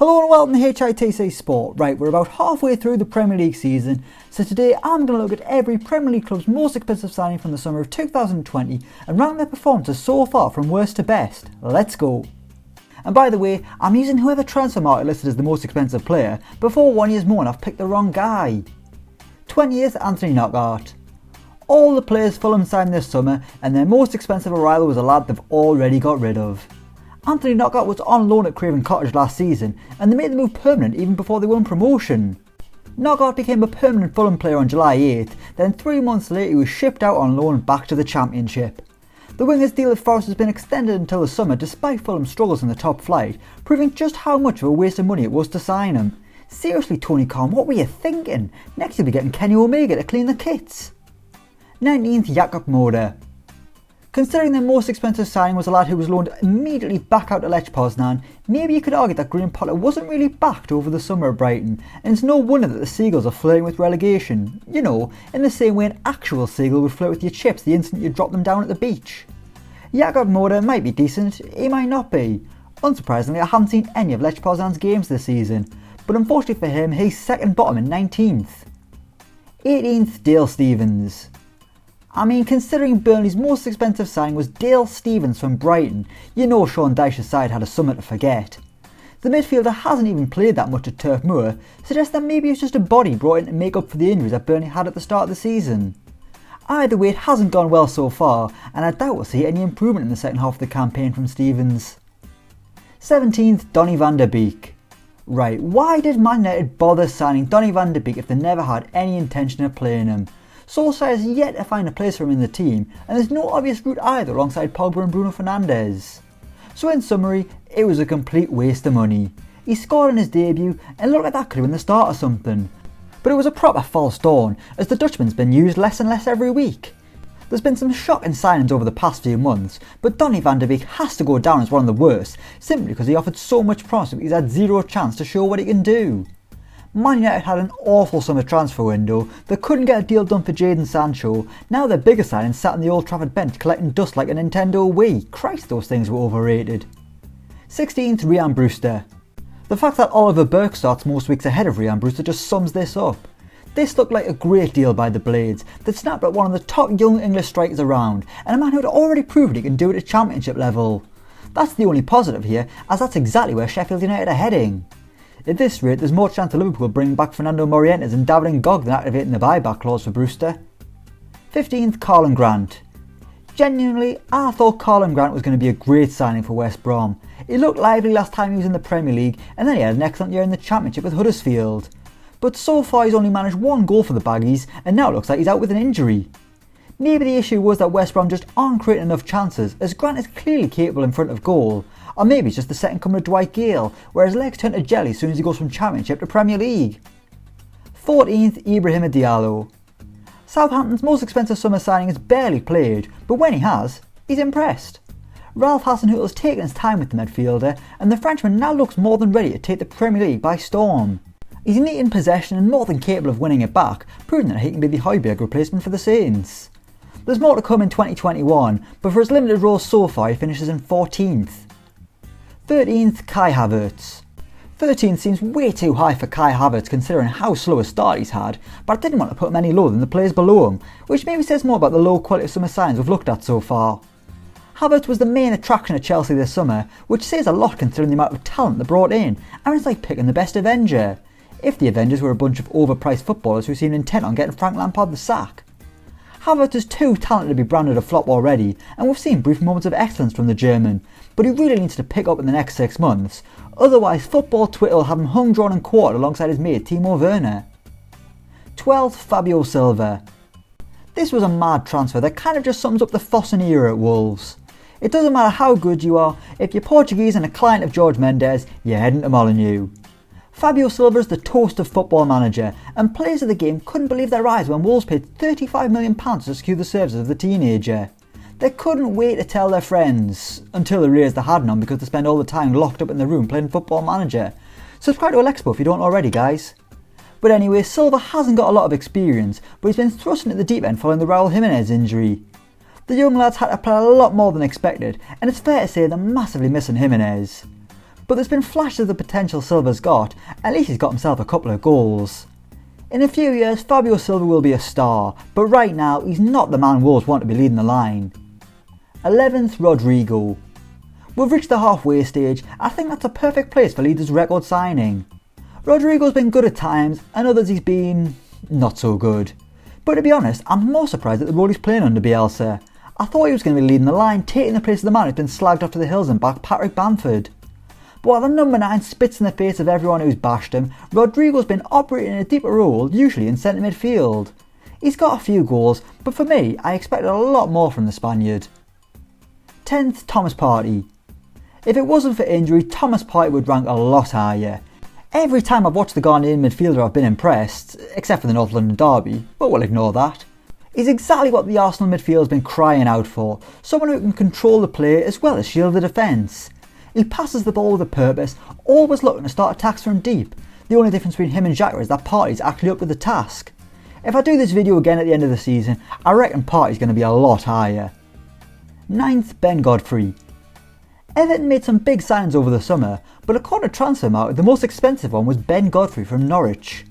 Hello and welcome to HITC Sport. Right, we're about halfway through the Premier League season, so today I'm going to look at every Premier League club's most expensive signing from the summer of 2020 and rank their performances so far from worst to best. Let's go. And by the way, I'm using whoever transfer market listed as the most expensive player, before 1 year's more and I've picked the wrong guy. 20th, Anthony Knockaert. All the players Fulham signed this summer, and their most expensive arrival was a lad they've already got rid of. Anthony Knockaert was on loan at Craven Cottage last season, and they made the move permanent even before they won promotion. Knockaert became a permanent Fulham player on July 8th, then 3 months later he was shipped out on loan back to the Championship. The winger's deal at Forest has been extended until the summer despite Fulham's struggles in the top flight, proving just how much of a waste of money it was to sign him. Seriously Tony Khan, what were you thinking? Next you'll be getting Kenny Omega to clean the kits. 19th, JAKUB. Considering their most expensive signing was a lad who was loaned immediately back out to Lech Poznan, maybe you could argue that Graham Potter wasn't really backed over the summer at Brighton, and it's no wonder that the Seagulls are flirting with relegation. You know, in the same way an actual Seagull would flirt with your chips the instant you drop them down at the beach. JAKUB might be decent, he might not be. Unsurprisingly, I haven't seen any of Lech Poznan's games this season, but unfortunately for him, he's second bottom in 19th. 18th, Dale Stephens. I mean, considering Burnley's most expensive signing was Dale Stephens from Brighton, you know Sean Dyche's side had a summer to forget. The midfielder hasn't even played that much at Turf Moor, suggests that maybe it's just a body brought in to make up for the injuries that Burnley had at the start of the season. Either way, it hasn't gone well so far, and I doubt we'll see any improvement in the second half of the campaign from Stephens. 17th, Donny van der Beek. Right, why did Man United bother signing Donny van der Beek if they never had any intention of playing him? Solskjaer has yet to find a place for him in the team, and there's no obvious route either alongside Pogba and Bruno Fernandes. So in summary, it was a complete waste of money. He scored in his debut, and looked like that could have been the start of something. But it was a proper false dawn, as the Dutchman's been used less and less every week. There's been some shocking signings over the past few months, but Donny van der Beek has to go down as one of the worst, simply because he offered so much promise but he's had zero chance to show what he can do. Man United had an awful summer transfer window, they couldn't get a deal done for Jadon Sancho, now their biggest signing sat on the Old Trafford bench collecting dust like a Nintendo Wii. Christ, those things were overrated. 16th, RHIAN Brewster. The fact that Oliver Burke starts most weeks ahead of RHIAN Brewster just sums this up. This looked like a great deal by the Blades that snapped at one of the top young English strikers around, and a man who had already proven he can do it at Championship level. That's the only positive here, as that's exactly where Sheffield United are heading. At this rate, there's more chance of Liverpool bringing back Fernando Morientes and David Ngog than activating the buyback clause for Brewster. 15th, CALLUM Grant. Genuinely, I thought CALLUM Grant was going to be a great signing for West Brom. He looked lively last time he was in the Premier League, and then he had an excellent year in the Championship with Huddersfield. But so far he's only managed one goal for the Baggies, and now it looks like he's out with an injury. Maybe the issue was that West Brom just aren't creating enough chances, as Grant is clearly capable in front of goal. Or maybe it's just the second coming of Dwight Gale, where his legs turn to jelly as soon as he goes from Championship to Premier League. 14th, IBRAHIMA Diallo. Southampton's most expensive summer signing has barely played, but when he has, he's impressed. Ralph Hasenhüttl has taken his time with the midfielder, and the Frenchman now looks more than ready to take the Premier League by storm. He's neat in possession and more than capable of winning it back, proving that he can be the Højbjerg replacement for the Saints. There's more to come in 2021, but for his limited role so far he finishes in 14th. 13th, Kai Havertz. 13th seems way too high for Kai Havertz considering how slow a start he's had, but I didn't want to put him any lower than the players below him, which maybe says more about the low quality of summer signings we've looked at so far. Havertz was the main attraction at Chelsea this summer, which says a lot considering the amount of talent they brought in, and it's like picking the best Avenger. If the Avengers were a bunch of overpriced footballers who seemed intent on getting Frank Lampard the sack. Havertz is too talented to be branded a flop already, and we've seen brief moments of excellence from the German, but he really needs to pick up in the next 6 months, otherwise football Twitter will have him hung, drawn and quartered alongside his mate Timo Werner. 12th, Fabio Silva. This was a mad transfer that kind of just sums up the Fossen era at Wolves. It doesn't matter how good you are, if you're Portuguese and a client of George Mendes, you're heading to Molineux. Fabio Silva is the toast of Football Manager, and players of the game couldn't believe their eyes when Wolves paid £35 million to secure the services of the teenager. They couldn't wait to tell their friends, until they realised they hadn't on because they spend all the time locked up in the room playing Football Manager. Subscribe to Alexpo if you don't already, guys. But anyway, Silva hasn't got a lot of experience, but he's been thrust into the deep end following the Raul Jimenez injury. The young lads had to play a lot more than expected, and it's fair to say they're massively missing Jimenez. but there's been flashes of the potential Silva's got, at least he's got himself a couple of goals. In a few years, Fabio Silva will be a star, but right now he's not the man Wolves want to be leading the line. 11th, Rodrigo. We've reached the halfway stage. I think that's a perfect place for Leeds' record signing. Rodrigo's been good at times, and others he's been not so good. But to be honest, I'm more surprised at the role he's playing under Bielsa. I thought he was going to be leading the line, taking the place of the man who's been slagged off to the hills and back, Patrick Bamford. But while the number 9 spits in the face of everyone who's bashed him, Rodrigo's been operating in a deeper role, usually in centre midfield. He's got a few goals, but for me, I expected a lot more from the Spaniard. 10th, Thomas Partey. If it wasn't for injury, Thomas Partey would rank a lot higher. Every time I've watched the Ghanaian midfielder I've been impressed, except for the North London derby, but we'll ignore that. He's exactly what the Arsenal midfield has been crying out for, someone who can control the play as well as shield the defence. He passes the ball with a purpose, always looking to start attacks from deep. The only difference between him and Xhaka is that Partey's actually up to the task. If I do this video again at the end of the season, I reckon Partey's going to be a lot higher. 9th, Ben Godfrey. Everton made some big signings over the summer, but according to Transfermarkt, the most expensive one was Ben Godfrey from Norwich.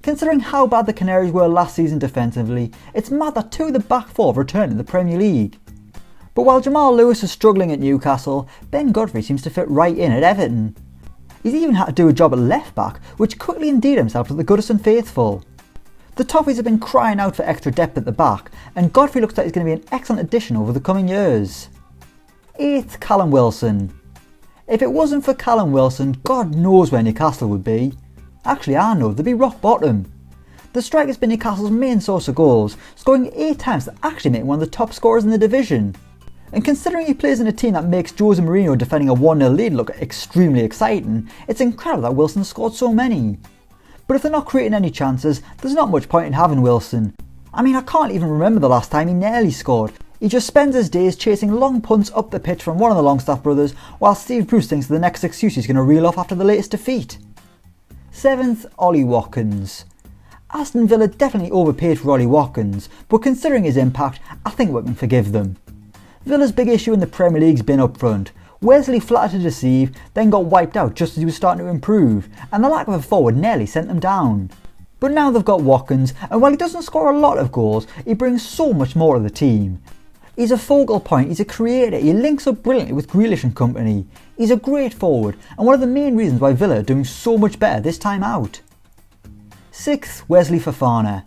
Considering how bad the Canaries were last season defensively, it's mad that 2 of the back 4 have returned to the Premier League. But while Jamal Lewis is struggling at Newcastle, Ben Godfrey seems to fit right in at Everton. He's even had to do a job at left back, which quickly endeared himself to the Goodison faithful. The Toffees have been crying out for extra depth at the back, and Godfrey looks like he's going to be an excellent addition over the coming years. 8th, Callum Wilson. If it wasn't for Callum Wilson, God knows where Newcastle would be. Actually, I know, they'd be rock bottom. The striker's been Newcastle's main source of goals, scoring 8 times to actually make one of the top scorers in the division. And considering he plays in a team that makes Jose Mourinho defending a 1-0 lead look extremely exciting, it's incredible that Wilson scored so many. But if they're not creating any chances, there's not much point in having Wilson. I mean, I can't even remember the last time he nearly scored. He just spends his days chasing long punts up the pitch from one of the Longstaff brothers, while Steve Bruce thinks of the next excuse he's going to reel off after the latest defeat. 7th, Ollie Watkins. Aston Villa definitely overpaid for Ollie Watkins, but considering his impact, I think we can forgive them. Villa's big issue in the Premier League's been up front. Wesley flattered to deceive, then got wiped out just as he was starting to improve, and the lack of a forward nearly sent them down. But now they've got Watkins, and while he doesn't score a lot of goals, he brings so much more to the team. He's a focal point, he's a creator, he links up brilliantly with Grealish and company. He's a great forward, and one of the main reasons why Villa are doing so much better this time out. 6th, Wesley Fofana.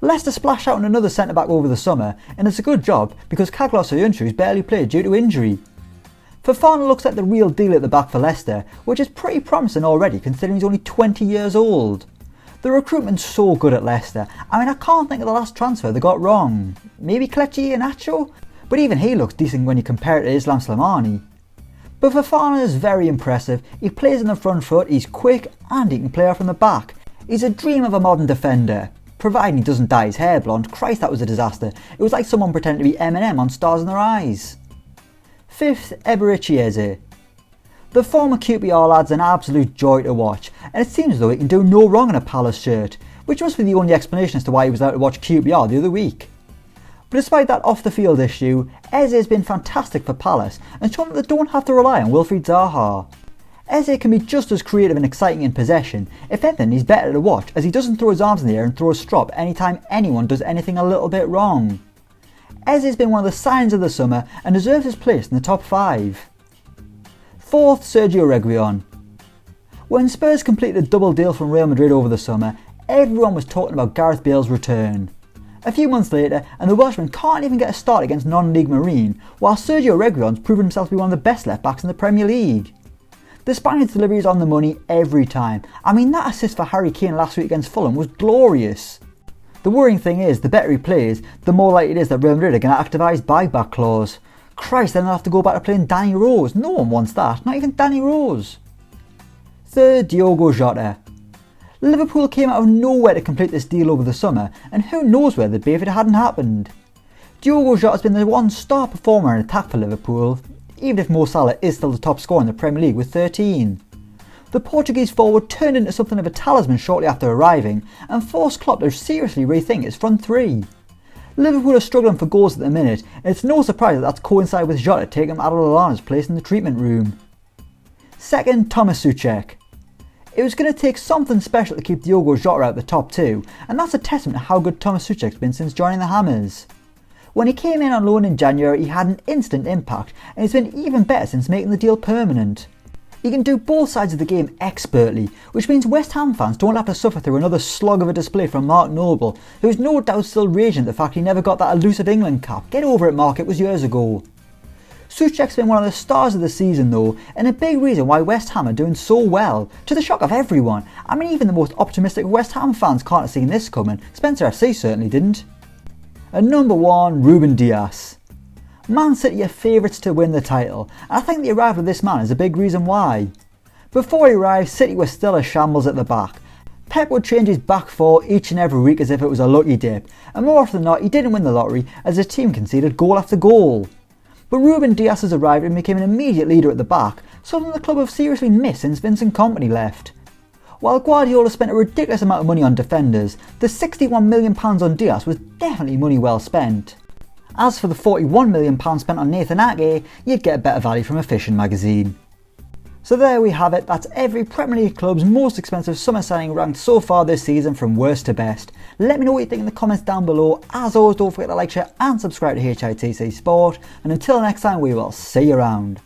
Leicester splashed out on another centre-back over the summer, and it's a good job because Kaglos Soyuncu's barely played due to injury. Fofana looks like the real deal at the back for Leicester, which is pretty promising already considering he's only 20 years old. The recruitment's so good at Leicester. I mean, I can't think of the last transfer they got wrong. Maybe Kelechi Iheanacho? But even he looks decent when you compare it to Islam Slimani. But Fofana is very impressive. He plays in the front foot, he's quick, and he can play off from the back. He's a dream of a modern defender. Providing he doesn't dye his hair blonde. Christ, that was a disaster. It was like someone pretending to be Eminem on Stars in Their Eyes. 5th, Eberechi Eze. The former QPR lad's an absolute joy to watch, and it seems as though he can do no wrong in a Palace shirt, which must be the only explanation as to why he was out to watch QPR the other week. But despite that off-the-field issue, Eze has been fantastic for Palace and shown that they don't have to rely on Wilfried Zaha. Eze can be just as creative and exciting in possession. If anything, he's better to watch as he doesn't throw his arms in the air and throw a strop anytime anyone does anything a little bit wrong. Eze has been one of the signs of the summer and deserves his place in the top 5. 4th, Sergio Reguilon. When Spurs completed a double deal from Real Madrid over the summer, everyone was talking about Gareth Bale's return. A few months later, and the Welshman can't even get a start against non-league Marine, while Sergio Reguilon's proven himself to be one of the best left-backs in the Premier League. The Spaniard's delivery is on the money every time. I mean, that assist for Harry Kane last week against Fulham was glorious. The worrying thing is, the better he plays, the more likely it is that Real Madrid are going to activate his buyback clause. Christ, then they'll have to go back to playing Danny Rose. No one wants that, not even Danny Rose. 3rd, Diogo Jota. Liverpool came out of nowhere to complete this deal over the summer, and who knows where they'd be if it hadn't happened. Diogo Jota has been the one star performer in attack for Liverpool, even if Mo Salah is still the top scorer in the Premier League with 13. The Portuguese forward turned into something of a talisman shortly after arriving, and forced Klopp to seriously rethink his front three. Liverpool are struggling for goals at the minute, and it's no surprise that that's coincided with Jota taking Lallana's place in the treatment room. Second, Thomas Souček. It was going to take something special to keep Diogo Jota out the top two, and that's a testament to how good Thomas Souček's been since joining the Hammers. When he came in on loan in January, he had an instant impact, and he's been even better since making the deal permanent. He can do both sides of the game expertly, which means West Ham fans don't have to suffer through another slog of a display from Mark Noble, who is no doubt still raging at the fact he never got that elusive England cap. Get over it, Mark, it was years ago. Souček's been one of the stars of the season though, and a big reason why West Ham are doing so well, to the shock of everyone. I mean, even the most optimistic West Ham fans can't have seen this coming. Spencer FC certainly didn't. And number 1, Ruben Dias. Man City are favourites to win the title, and I think the arrival of this man is a big reason why. Before he arrived, City was still a shambles at the back. Pep would change his back four each and every week as if it was a lucky dip, and more often than not he didn't win the lottery as his team conceded goal after goal. But Ruben Dias has arrived and became an immediate leader at the back, something the club have seriously missed since Vincent Kompany left. While Guardiola spent a ridiculous amount of money on defenders, the £61 million on Dias was definitely money well spent. As for the £41 million spent on Nathan Ake, you'd get a better value from a fishing magazine. So there we have it, that's every Premier League club's most expensive summer signing ranked so far this season from worst to best. Let me know what you think in the comments down below. As always, don't forget to like, share and subscribe to HITC Sport, and until next time we will see you around.